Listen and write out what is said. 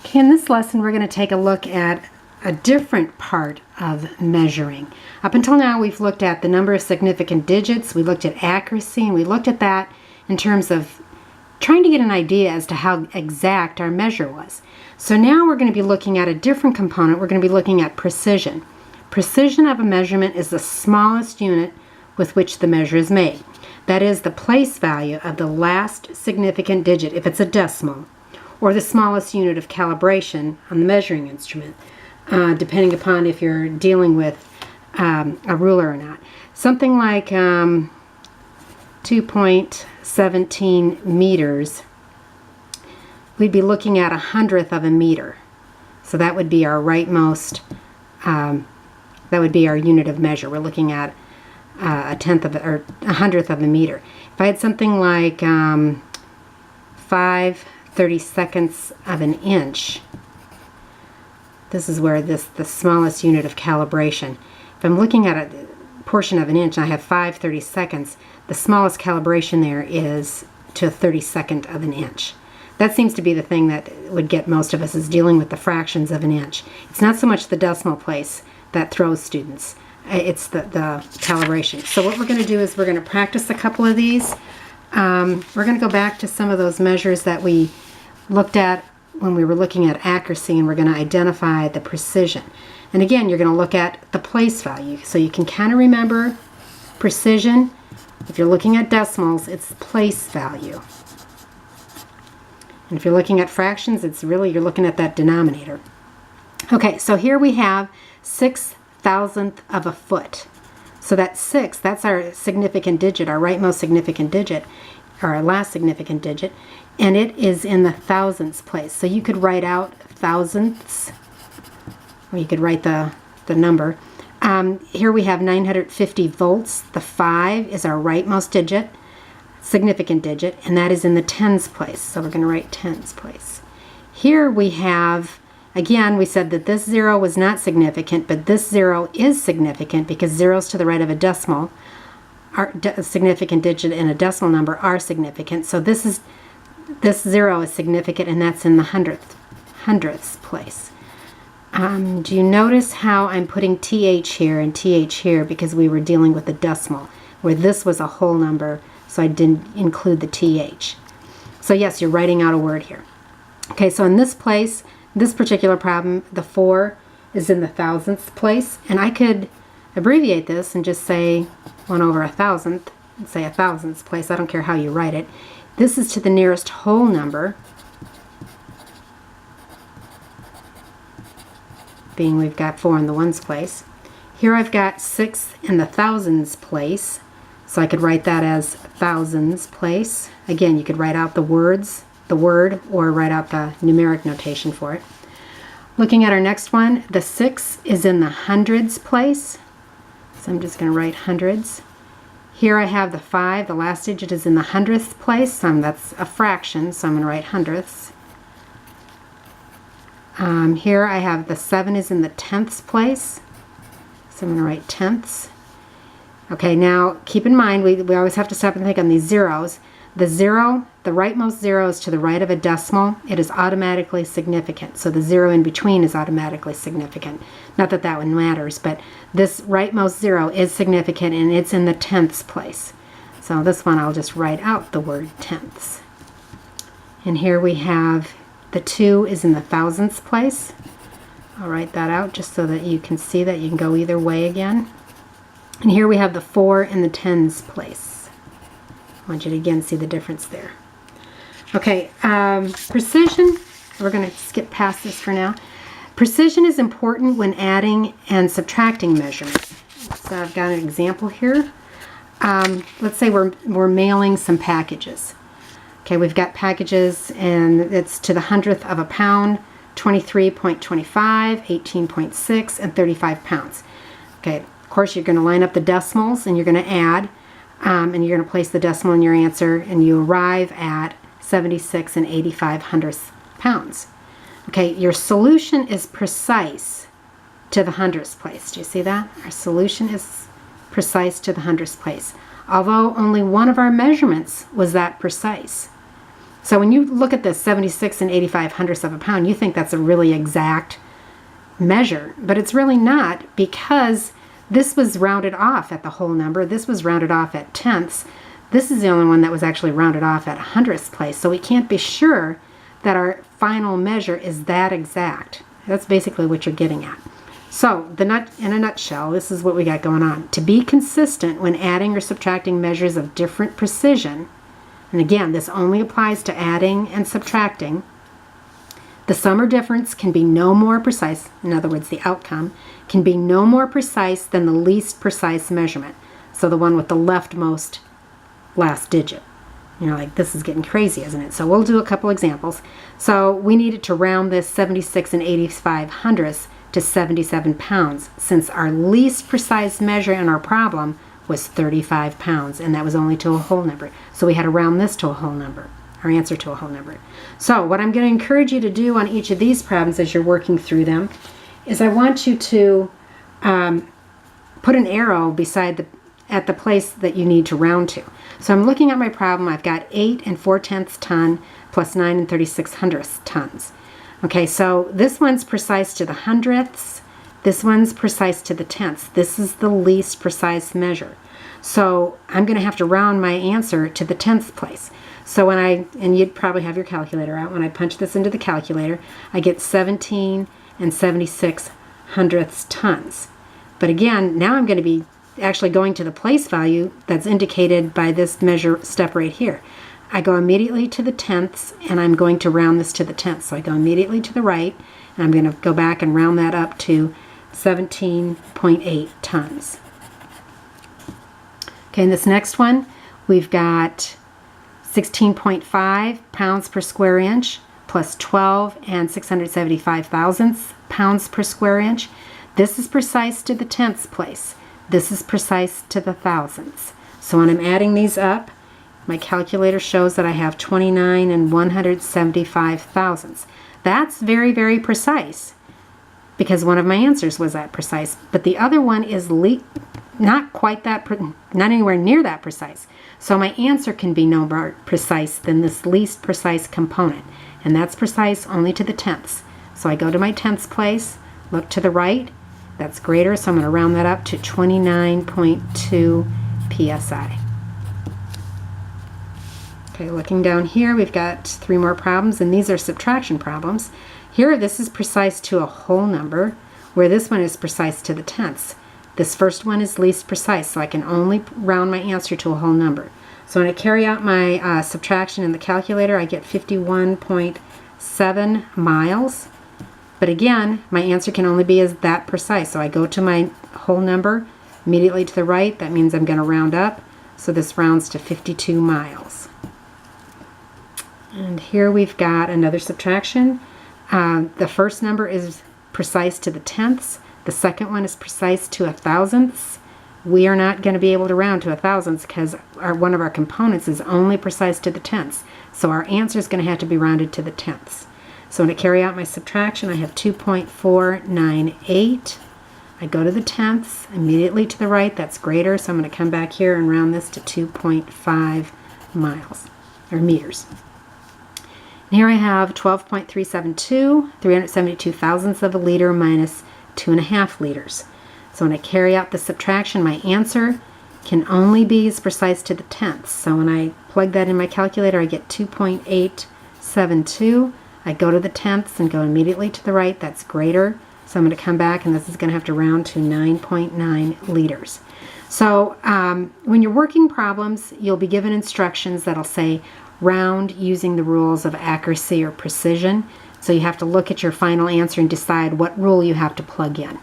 Okay, in this lesson we're going to take a look at a different part of measuring. Up until now we've looked at the number of significant digits, we looked at accuracy, and we looked at that in terms of trying to get an idea as to how exact our measure was. So now we're going to be looking at a different component. We're going to be looking at precision. Precision of a measurement is the smallest unit with which the measure is made. That is the place value of the last significant digit, if it's a decimal, or the smallest unit of calibration on the measuring instrument, depending upon if you're dealing with a ruler or not. Something like 2.17 meters, we'd be looking at 100th of a meter. So that would be our rightmost, that would be our unit of measure. We're looking at a 100th of a meter. If I had something like 5/32 of an inch, this is where the smallest unit of calibration. If I'm looking at a portion of an inch and I have 5/32, the smallest calibration there is to a 32nd of an inch. That seems to be the thing that would get most of us, is dealing with the fractions of an inch. It's not so much the decimal place that throws students. It's the calibration. So what we're going to do is we're going to practice a couple of these. We're going to go back to some of those measures that we looked at when we were looking at accuracy, and we're going to identify the precision. And again, you're going to look at the place value. So you can kind of remember precision. If you're looking at decimals, it's place value. And if you're looking at fractions, it's really, you're looking at that denominator. Okay, so here we have 6/1000th of a foot. So that 6, that's our significant digit, our rightmost significant digit, or our last significant digit, and it is in the thousandths place. So you could write out thousandths, or you could write the number. Here we have 950 volts. The 5 is our rightmost digit, significant digit, and that is in the tens place. So we're going to write tens place. Here we have, again, we said that this 0 was not significant, but this 0 is significant because zeros to the right of a decimal, a significant digit and a decimal number are significant. So this 0 is significant, and that's in the hundredths place. Do you notice how I'm putting TH here and TH here because we were dealing with a decimal, where this was a whole number, so I didn't include the TH. So yes, you're writing out a word here. Okay, so in this place, this particular problem, the 4 is in the thousandths place, and I could abbreviate this and just say 1/1000th, and say a thousandths place. I don't care how you write it. This is to the nearest whole number, being we've got 4 in the ones place. Here I've got 6 in the thousands place, so I could write that as thousands place. Again, you could write out the word, or write out the numeric notation for it. Looking at our next one, the 6 is in the hundreds place, so I'm just going to write hundreds. Here I have the 5, the last digit is in the hundredth place, so that's a fraction, so I'm going to write hundredths. Here I have the 7 is in the tenths place, so I'm going to write tenths. Okay, now keep in mind, we always have to stop and think on these zeros. The 0, the rightmost 0 is to the right of a decimal. It is automatically significant. So the 0 in between is automatically significant. Not that that one matters, but this rightmost 0 is significant, and it's in the tenths place. So this one I'll just write out the word tenths. And here we have the 2 is in the thousandths place. I'll write that out just so that you can see that you can go either way again. And here we have the 4 in the tens place. I want you to again see the difference there. Okay, precision, we're going to skip past this for now. Precision is important when adding and subtracting measurements. So I've got an example here. Let's say we're mailing some packages. Okay, we've got packages, and it's to the 100th of a pound, 23.25, 18.6, and 35 pounds. Okay, of course you're going to line up the decimals, and you're going to add, and you're going to place the decimal in your answer, and you arrive at 76 and 85 hundredths pounds. Okay, your solution is precise to the hundredths place. Do you see that? Our solution is precise to the hundredths place, although only one of our measurements was that precise. So when you look at this 76 and 85 hundredths of a pound, you think that's a really exact measure, but it's really not, because this was rounded off at the whole number. This was rounded off at tenths. This is the only one that was actually rounded off at hundredths place. So we can't be sure that our final measure is that exact. That's basically what you're getting at. So in a nutshell, this is what we got going on. To be consistent when adding or subtracting measures of different precision, and again, this only applies to adding and subtracting, the sum or difference can be no more precise, in other words, the outcome, can be no more precise than the least precise measurement. So the one with the leftmost last digit. You know, like, this is getting crazy, isn't it? So we'll do a couple examples. So we needed to round this 76 and 85 hundredths to 77 pounds, since our least precise measure in our problem was 35 pounds, and that was only to a whole number. So we had to round this to a whole number, our answer to a whole number. So what I'm going to encourage you to do on each of these problems as you're working through them is I want you to put an arrow beside at the place that you need to round to. So I'm looking at my problem. I've got 8 4/10 ton plus 9 36 hundredths tons. Okay, so this one's precise to the hundredths. This one's precise to the tenths. This is the least precise measure. So I'm going to have to round my answer to the tenths place. So and you'd probably have your calculator out, when I punch this into the calculator, I get 17 76 hundredths tons. But again, now I'm going to be actually going to the place value that's indicated by this measure step right here. I go immediately to the tenths, and I'm going to round this to the tenths. So I go immediately to the right, and I'm going to go back and round that up to 17.8 tons. Okay, in this next one, we've got 16.5 pounds per square inch plus 12 675 thousandths pounds per square inch. This is precise to the tenths place. This is precise to the thousandths. So when I'm adding these up, my calculator shows that I have 29 175 thousandths. That's very, very precise, because one of my answers was that precise, but the other one is not quite that, not anywhere near that precise. So my answer can be no more precise than this least precise component, and that's precise only to the tenths. So I go to my tenths place, look to the right, that's greater, so I'm going to round that up to 29.2 psi. Okay, looking down here, we've got 3 more problems, and these are subtraction problems. Here, this is precise to a whole number, where this one is precise to the tenths. This first one is least precise, so I can only round my answer to a whole number. So when I carry out my subtraction in the calculator, I get 51.7 miles. But again, my answer can only be as that precise. So I go to my whole number, immediately to the right. That means I'm going to round up. So this rounds to 52 miles. And here we've got another subtraction. The first number is precise to the tenths. The second one is precise to a thousandths. We are not going to be able to round to a thousandths because one of our components is only precise to the tenths. So our answer is going to have to be rounded to the tenths. So when I carry out my subtraction, I have 2.498. I go to the tenths, immediately to the right, that's greater, so I'm going to come back here and round this to 2.5 miles, or meters. And here I have 12.372, 372 thousandths of a liter minus 2.5 liters. So when I carry out the subtraction, my answer can only be as precise to the tenths. So when I plug that in my calculator, I get 2.872. I go to the tenths and go immediately to the right, that's greater. So I'm going to come back, and this is going to have to round to 9.9 liters. So when you're working problems, you'll be given instructions that'll say round using the rules of accuracy or precision. So you have to look at your final answer and decide what rule you have to plug in.